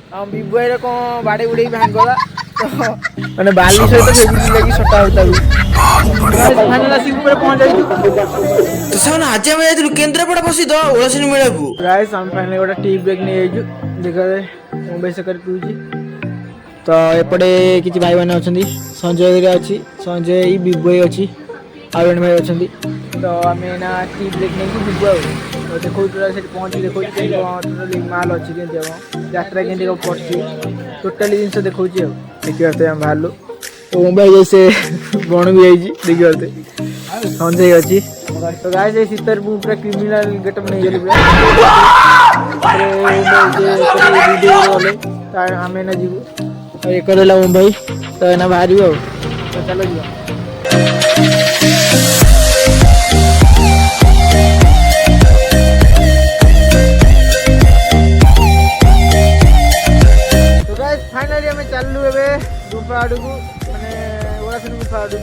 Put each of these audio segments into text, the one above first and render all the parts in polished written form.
विभुआई कौन बाड़े उड़े भांगला मैंने बाली सहित फेविकिल लगी सटा होता फाइनल आसी ऊपर पहुंच जाई तो सावन आज हम आइलु केंद्रापड़ा प्रसिद्ध ओळासनी मेला को गाइस हम फाइनल गोटा टी ब्रेक नहीं आइजु देखा मुंबई से कर पिउची तो एपटे किछि भाई माने अछंदी संजय गिरी अछि संजय विभुआई अछि आवन भाई अछंदी तो हमें ना टी ब्रेक नहीं विभुआई तो देखो से पहुंच देखो टोटली माल अच्छी के यात्रा के पड़ी टोटाली जिन देखा देखते हम बाहर तो मुंबई जैसे बण भी देखते संजय अच्छी तो गाय से शीतर पूरा क्रिमिनाल गेटअप नहीं गली आम ना जीव एक मुंबई तो ना बाहर तो चलो जी फाइनली हमें चलू ए गुफा आड़ को मैंने ओळासनी गुफा आड़ को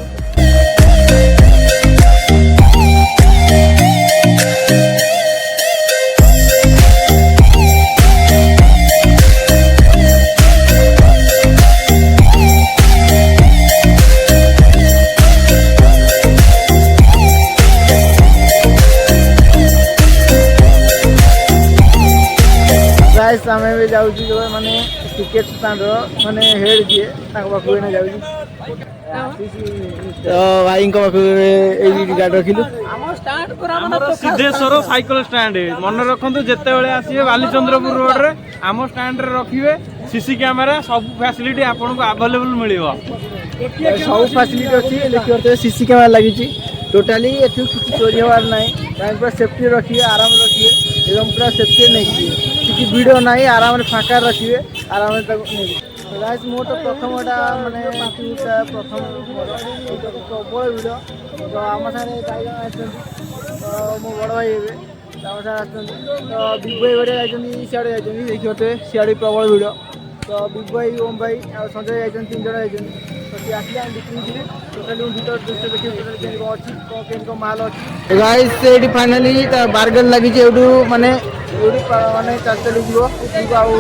आम भी जाऊँ जो मैंने टिकेट स्टैंड माने हेड जी पाखु जाऊँ तो भाई गाड़ी रखिलु सिद्धेश्वर साइकिल स्टैंड मन रखु जिते बड़े आसवे बालीचंद्रपुर रोड रे आम स्टैंड रे रखिए सीसी कैमेरा सब फैसिलिटी आपको अवेलेबल मिल सब फैसिलिटी अच्छी देखिए सीसी कैमेरा लगी टोटाली किसी चोरी हबार ना पूरा सेफ्टी रखिए आराम रखिए एकदम पूरा सेफ्टी नहीं किसी वीडियो ना आराम फाँका रखिए आराम मोर तो प्रथम मानने प्रथम प्रबल भिड़ तो आम सारे भाई मो बड़ भाई आम सारे तो विभुआई गड़े सियाड़े देखिए सियाड़े प्रबल भिड़ तो विभुआई ओम भाई और संजय जाइए 3 जन जाइए तो आसले बिक्री टोटाली भर दृश्य देखिए माल अच्छी गाइस से फाइनाली बारगेन लगी माने माने चल चली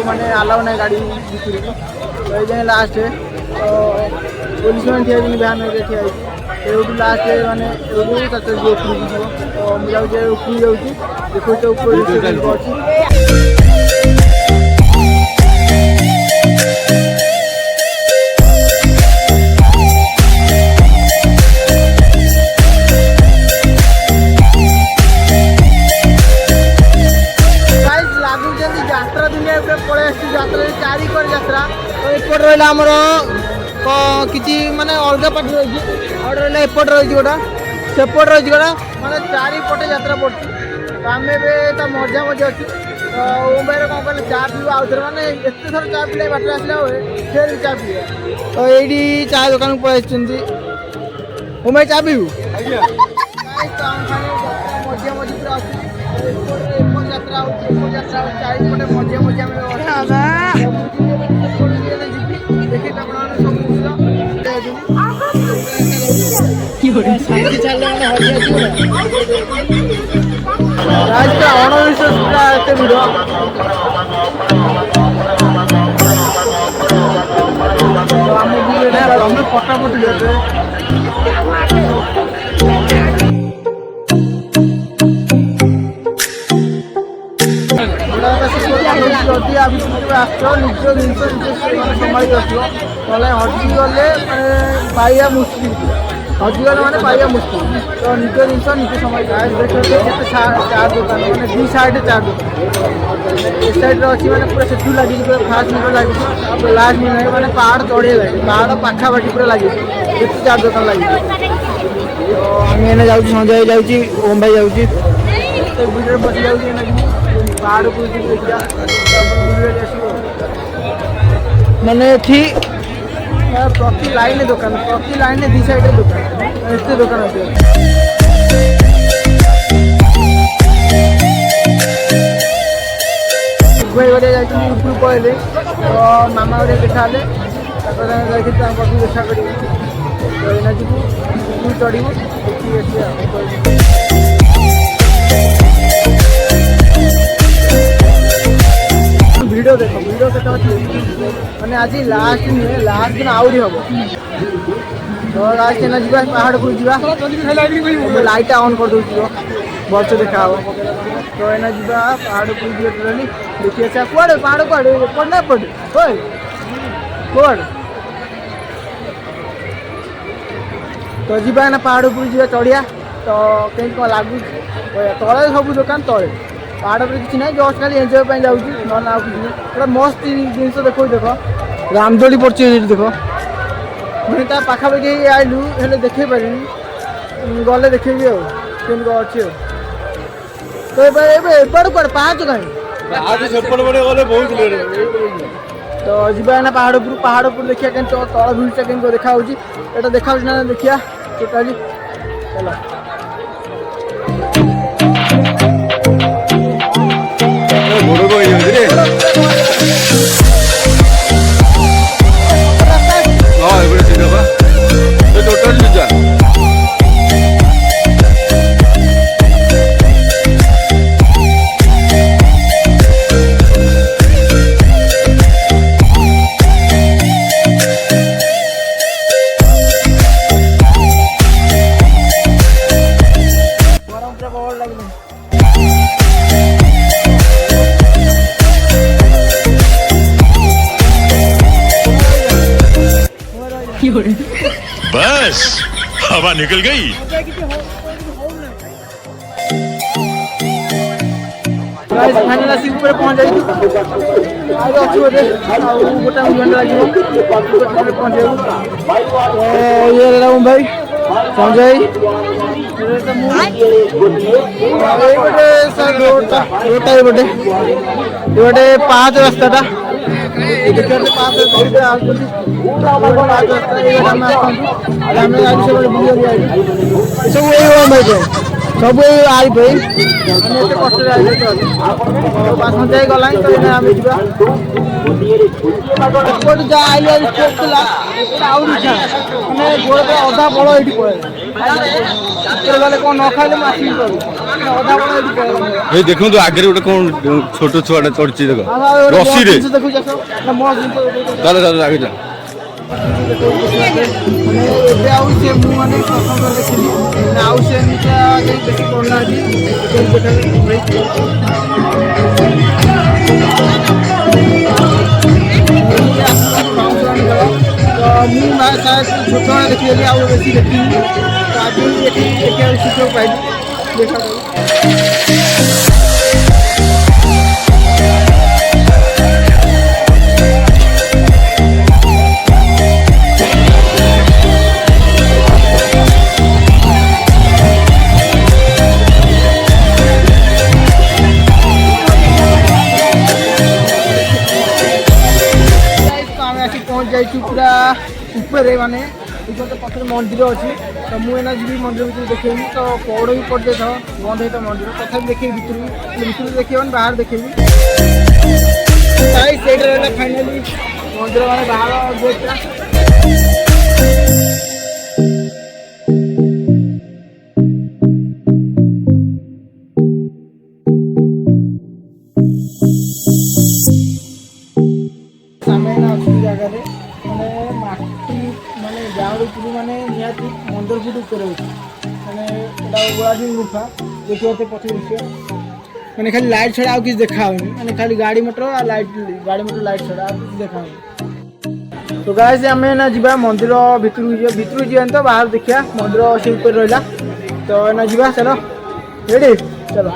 माने आलाव ना गाड़ी बिक्री तो ये लास्ट है तो पुलिस मैंने ठिया भ्यान ठिया ये लास्ट माने चल चल तो मुझे जाऊँ उपरी जाऊँगी देखो तो ऊपर आमर कि माने अलग पार्टी रही रहा एपट रही गोटा सेपट रही गोटा माने चारिपटे यात्रा पड़ी तो आम मजा मजा अच्छी तो मुंबई कौन कह चा पीवा आउ थे मैंने एत थर चा पी बाटर आसला फिर चा पीवा तो ये चा दुकान को पलि मुंबई चा पीबू मजा मजी पूरा अच्छी यात्रा चारिपटे मजा मजा पटापटी आस निज जिन संभाली ना हजिगले पाइबा मुस्किल हजिगले मैंने पाइबा मुस्किल तो निज जिन निजे संभाली देखते चार दुकान मैंने 2 साइड चार दुकान ए साइड अच्छी मैंने पूरा से लगी फास्ट मीटर लगी लास्ट मिनट मैंने पहाड़ चढ़े लगे पहाड़ पाखापाखि पूरा लगी जिते चार दुकान लगी तो आम जाऊँ संजय जाऊँगी ओम भाई जाऊँगी वीडियो बस जाऊँगी पहाड़ को मैंने प्रति लाइन दुकान प्रति लाइन 2 साइड दुकान एत दुकान अच्छे गड़े जाइए ऊपर पड़े तो मामा गड़े देखा पाखु देखा करें जीव चढ़ू देखिए ଭିଡ଼ ଦେଖ ଭିଡ଼ କେତେ ଅଛି ମାନେ ଆଜି ଲାଷ୍ଟ ନୁହେଁ ଲାଷ୍ଟ ଦିନ ଆହୁରି ହବ ତ ଲାଷ୍ଟ ଦିନ ଯିବା ପାହାଡ଼କୁ ଯିବା ଲାଇଟ୍ଟା ଅନ୍ କରିଦେଉଛି ଭଲସେ ଦେଖା ହବ ତ ଏଇନା ଯିବା ପାହାଡ଼କୁ ଯିବା ଟୋଟାଲି ଦେଖି ଆସିବା କୁଆଡ଼େ ପାହାଡ଼ କୁଆଡ଼େ ଏପଟେ ନା ଏପଟେ କୁଆଡ଼େ ତ ଯିବା ଏଇନା ପାହାଡ଼ ଉପରକୁ ଯିବା ଚଢ଼ିଆ ତ କେମିତି କ'ଣ ଲାଗୁଛି ତଳେ ସବୁ ଦୋକାନ ତଳେ ପାହାଡ଼ ଉପରେ କିଛି ନାହିଁ ଜଷ୍ଟ ଖାଲି ଏନ୍ଜୟ ପାଇଁ ଯାଉଛି ନହେଲେ ଆଉ କିଛି ନାହିଁ ଗୋଟେ ମସ୍ତ ଜିନିଷ ଦେଖାଉଛି ଦେଖ ରାମଦୋଳି ପଡ଼ିଛି ଏଠି ଦେଖ ମାନେ ତା ପାଖାପାଖି ଆଇଲୁ ହେଲେ ଦେଖେଇ ପାରିନି ଗଲେ ଦେଖେଇବି ଆଉ କେମିତି କ'ଣ ଅଛି ଆଉ ତ ଏବେ ଏପଟେ କୁଆଡ଼େ ପାହାଚ କାହିଁ ତ ଯିବା ନା ପାହାଡ଼ ଉପରୁ ଦେଖିବା କେମିତି ତଳ ଭିଉଟା କେମିତି ଦେଖାହେଉଛି ଏଇଟା ଦେଖାହେଉଛି ନା ଦେଖିବା ଟୋଟାଲି ଚାଲ बस हवा निकल गई। फाइनाल आसिक ऊपर पहुंच जाइए आगे अच्छी बोधे गोटा घंटा लगे पहुंच ये रहा भाई संजय रोडटा गोटे पाँच रास्ता सब आई भाई कष्ट जाए गला तो आम जा आइले गोड़ अधा बड़ ये गले कौन न खाइले अधा बड़ ये देखो तो आगे गोटे कौन छोट छुआटा चढ़ी देख रसी रे चल आगे जा शायद छोट देखी बेसी देखी आज देखा सुझाव पाइली देखा पहुँच जाइए पूरा ऊपर माने पथर मंदिर अच्छी तो मुझे जी मंदिर भर देखेबी तो पौड़ भी पड़ जाए बंद होता मंदिर तथा देखे भितर देखिए बाहर देखेबी फाइनाली मंदिर माने बाहर गेटा माने निहाती मंदिर फुट ऊपर मैंने गुफा देखिए पथ दृश्य मैंने खाली लाइट छड़ा आ किसी देखा मैंने खाली गाड़ी मोटर लाइट छड़ा आ किसी देखा तो गाइस आम ना जी मंदिर भितर जी तो बाहर देखिया मंदिर से ऊपर रहा तो ना जी चलो रेडी चलो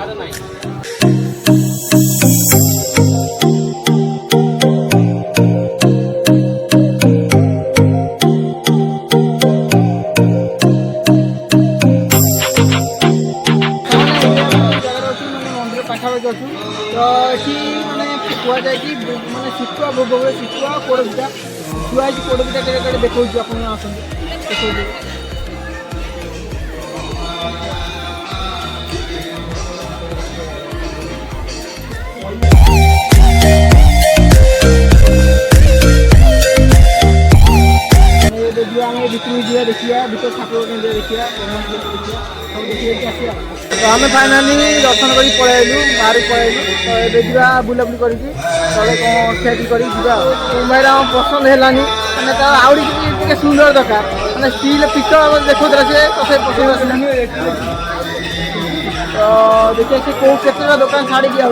तो ये मैंने कहुए कि मैंने शिखुआ भोग हुए शिखुआ पोड़पिठा छुआ पोड़पिठा कड़े देखा आप भितर देखिए भितर ठाकुर देखिए सब देखिए आसिया तो आम फाइनाली दर्शन कर पलैलु बाहर पलैलु तो ये जा बुलाबुली कर कौन ଖିଆଖି कर मोबाइल आम पसंद है मैंने आउरी सुंदर दरकार मैंने स्टील पितल देखा सी तथे पसंद आसानी तो देखिए सी कौ केतटा दुकान छाड़ी आ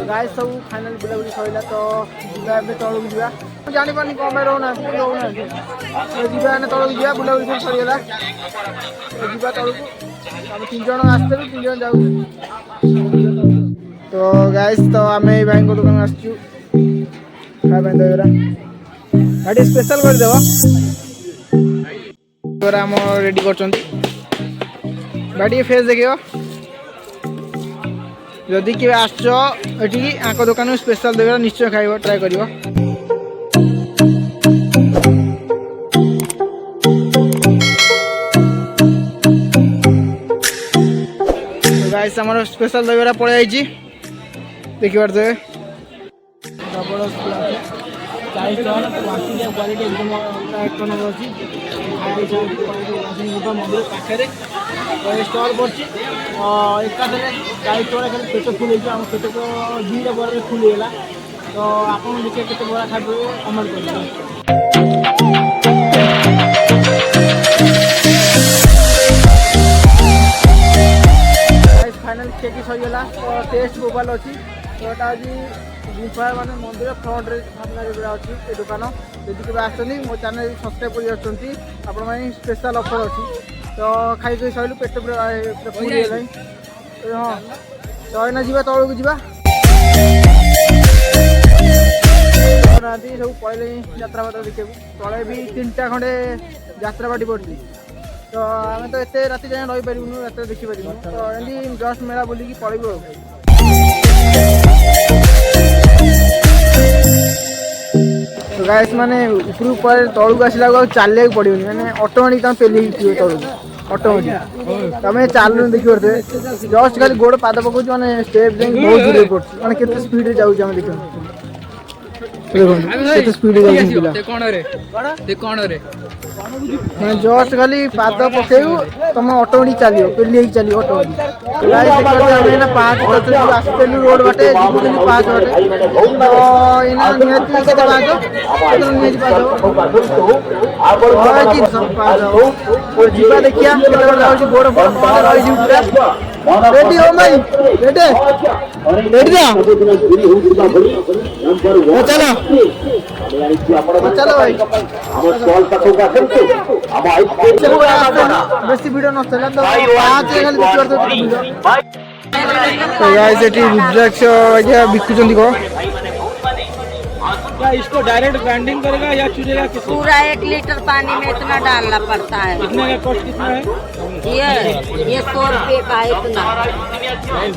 गाइस सब फाइनल बुलाबुली सरला तो जाबे तळक जिबा जानि पानी कम रहना रहना जिबा ने तळक जिबा बुलाबुली सब सरला जिबा तळक हम 3 जण आस्ते 3 जण जाऊ तो गाइस तो आमे भाई को दुकान आछू खा बंद होरा गाड़ी स्पेशल कर देबो तोरा हम रेडी करचंती गाड़ी फेस देखियो जदि कि आसटी आंक दुकान स्पेशल देगा निश्चय खाइब ट्राए कर गाइस हमर स्पेशल दहीबरा पड़े आई देखि पारते क्वालिटी एकदम एक नंबर अच्छी मंदिर पाखे स्टल पड़ी एकाधे 40 टका खाली पेट फुल हो पेट तो 2टा बरा फुल होगा तो आप देखिए केते बरा खाइबे कमेंट करेंगे फाइनल खेकी सहीगला तो टेस्ट मोबाइल अच्छी तो आज गुफा माने मंदिर फ्रंट सामने जो अच्छी ये दुकान यदि केवल आसनी मो चैनल सब्सक्राइब कर स्पेशल ऑफर अच्छी तो खाई सर पेट फुल है हाँ तो अना जा तौक जा सब पड़े जात्राबाट देखा तले भी 3टा खंडे जात्राबाटी पड़ी तो आम तो एत राति जाए रही पारूँ रात देखिपार तो एमती जस्ट मेला बुलिकी पलू तो गाइस माने ऊपर पर तौक आसला चलिया पड़े मैंने ऑटोमेटिक तुम पेली तौक ऑटोमेटिक तुम चालू देखी पारे जस्ट खाली गोड़ पाद पकाऊ मैंने स्टेप जाए बहुत दूर पड़े मैंने केते स्पीड जाऊँ देखो स्पीड मैं जस्ट खाली पाद पकेबू तुम ऑटोमेटिक चलो पेली चलो ऑटोमेटिक 5 आसलु रोड बाटे 5 बाटे तो देखिए गोड़ रेडी हो भाई रेडी रेडी चलो चलो भाई बेसी वीडियो नष्ट तो 5 गाइस एटी रुद्राक्ष आज्ञा बिकुचंदी को क्या इसको डायरेक्ट ग्राइंडिंग करेगा या चुनेगा किसको? पूरा 1 लीटर पानी में इतना डालना पड़ता है। कितने का कॉस्ट कितना है? ये 100 रुपये का इतना।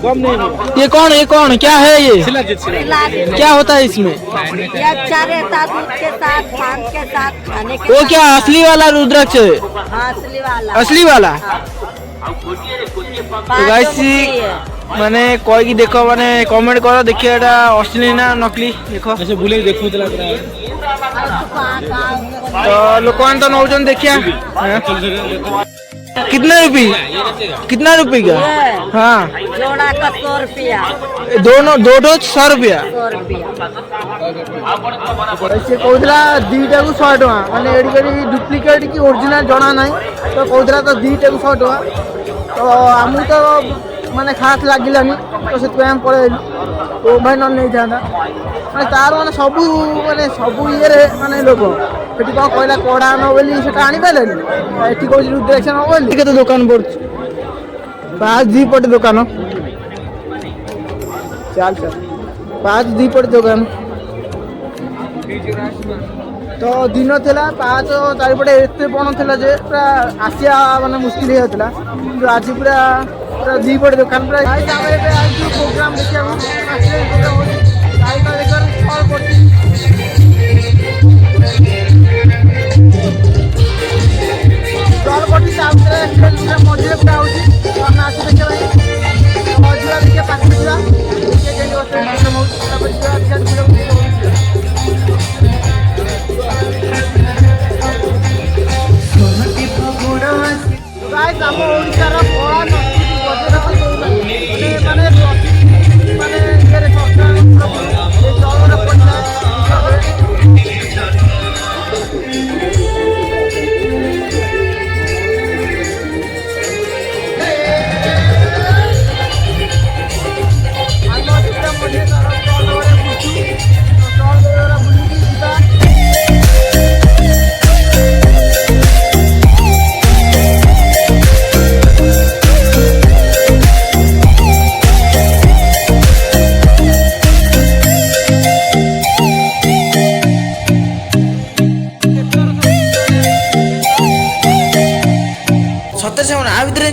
कम नहीं होगा। ये कौन क्या है ये? शिलाजीत। क्या होता है इसमें? ये अच्छा रहता दूध के साथ पान के साथ खाने के। वो क्या असली वाला रुद्राक्ष है? हाँ असली वाला। असली वाला? तो गाइस माने कोई की देखो माने कमेंट करो देखिए एटा असली ना नकली देखो ऐसे बुले देखो तो लग रहा है तो लोकन तो नौजन देखिया कितना रुपये का हाँ जोड़ा का 100 रुपया दोनों दो 100 रुपया 100 रुपया से कहला 2टा को 100 टका माने एडी डुप्लीकेट की ओरिजिनल जना ना तो कहला तो 2टा को 100 टका तो हम तो माने खास लागिलानी तो से पड़े तो भाई न नहीं जाना माने तार माने सबू ये माने लोग एटी कौन कहला कड़ा न बोली से आनी पाइलेनी एटी कहू रुद्राक्ष न बोली केते दुकान पड़ 5 2 पट दुकान चल 5 2 पट दुकान तो दिन था 5 4 एत बण था जे पूरा आसिया माने मुस्किल हो जाता कि आज पूरा पूरा 2 पट दुकान पूरा प्रोग्राम देखिए मझे पूरा हो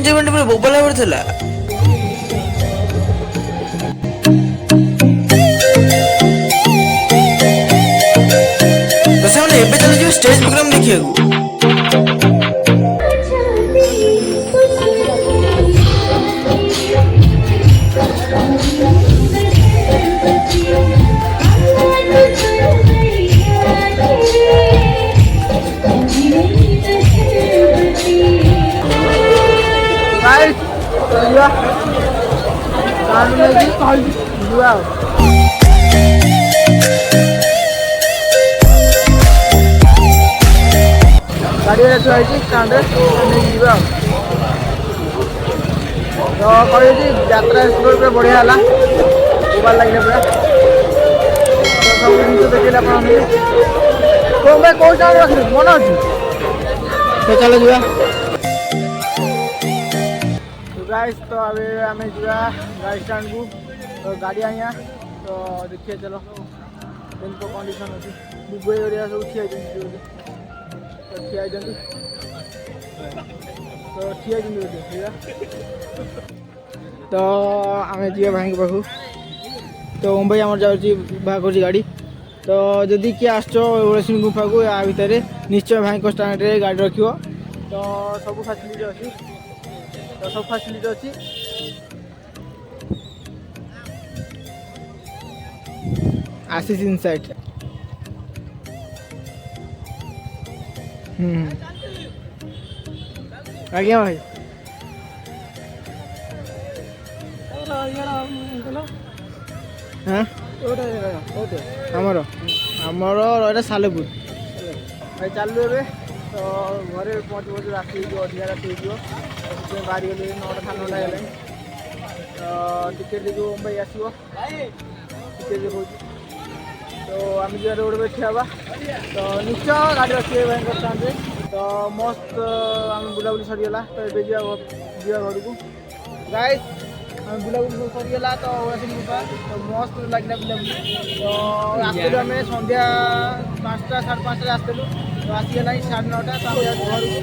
ଏଣ୍ଟରଟେନମେଣ୍ଟ ପୁରା ବୋବାଲା ପଡ଼ିଥିଲା। ତ ସେମାନେ ଏବେ ଚାଲିଯିବେ ଷ୍ଟେଜ ପ୍ରୋଗ୍ରାମ ଦେଖିବାକୁ। गाइस चलिए कान में भी कॉल हुआ गाड़ी रे तो आइछि स्टैंड में जीवा तो कहे जी यात्रा स्टोर पे बढ़िया हला मोबाइल लागले पूरा तो सब जिनिस देखिला अपन को मैं कोन स्टैंड रखि मन अछि तो चलो जीवा गाइस तो अबे हमें जुआ गाड़ी स्टैंड को तो गाड़ी आया तो देखिए चलो इनको कंडीशन अच्छी बुबई एरिया सब ठिया तो ठिया तो ठिया तो आम जी भाई पाखु तो मुंबई आम जाऊँगी बाहर गाड़ी तो जदि किए आस गुफा को या भितर निश्चय भाई को स्टैंड रे गाड़ी रख तो सब फैसिलिटी अच्छी तो सब फैसिलिटी अच्छी आशीष इनसाइट आज्ञा भाई हाँ आमर आमर रहा सालेपुर भाई चलू ए तो घरे पहुँचू पहुँचू राति अधिका राति हो बाहरी गले 9टा 9:30 है तो टिकेट देखिए मुंबई आसो टिकेट देखो तो आम जो रोड पे ठिया तो निश्चय गाड़ी रखिए भाई स्टैंड तो मस्त आम बुलाबुली सरीगला तो ये जा घर को गाइस आम बुलाबुली सरीगला तो गुफा तो मस्त लगे बुलाबुली तो आसलु आम संध्या 5टा 5:30 आसलु तो आसीगला 9:30 तो घर को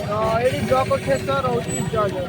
तो ये ब्लॉक शेष रोच जय जय।